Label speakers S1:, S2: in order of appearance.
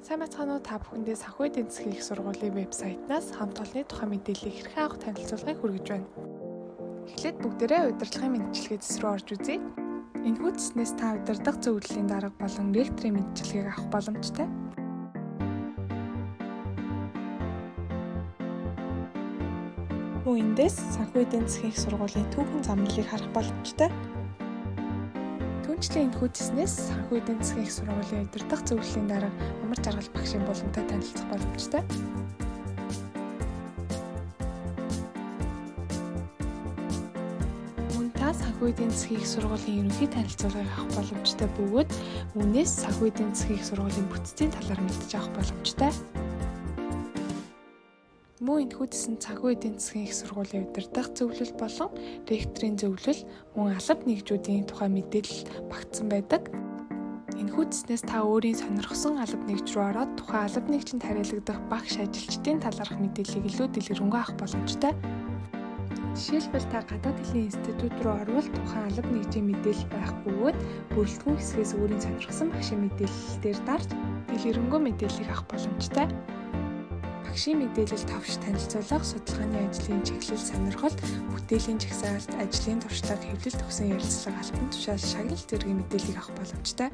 S1: Сайн бацхан уу, та бүхэндээ санхүү эдийн засгийн их сургуулийн вебсайтнаас хамт олонны тухай мэдээллийг хэрхэн авах танилцуулгыг хүргэж байна. Эхлээд бүгдээрээ удирдлагын мэдчилгээ зэс рүү орж үзье. Энэхүү зэснээс та удирдах зөвлөлийн дарга болон ректорын мэдчилгээг авах боломжтой. Мөн эндээс санхүү эдийн засгийн их сургуулийн түүхэн замналыг харах боломжтой. Түүнчлэн энэхүү зэснээс санхүү эдийн засгийн их сургуулийн удирдах зөвлөлийн дарга Амар Жаргал багшийн булантай танилцах боломжтой. Мөн та санхүү эдийн засгийн их сургуулийн ерөнхий танилцуулгыг авах боломжтой бөгөөд үүнээс санхүү эдийн засгийн их сургуулийн бүтцийн талаар мэдж авах боломжтой. Мөн энэхүү зэсэнд санхүү эдийн засгийн их сургуулийн удирдах зөвлөл болон ректорын зөвлөл мөн алба нэгжүүдийн тухай мэдээлэл багтсан байдаг. Энэхүү зэснээс та өөрийн сонирхсон алба нэгж рүү ороод тухайн алба нэгжинд хариалагдах багш ажилчдын талаарх мэдээллийг илүү дэлгэрэнгүй авах боломжтой. Жишээлбэл та гадаад хэлний институт руу орвол тухайн алба нэгжийн мэдээлэл байх бөгөөд бүрэлдэхүүн хэсгээс өөрийн сонирхсон багшийн мэдээллээр дарж дэлгэрэнгүй мэдээллийг авах боломжтой. Багшийн мэдээлэл тавш танилцуулга, судалгааны ажлын чиглэл сонирхол, бүтээлийн жагсаалт, ажлын туршлага, хэвлэл төгсөн ярилцлага, албан тушаал, шагнал зэргийн мэдээллийг авах боломжтой.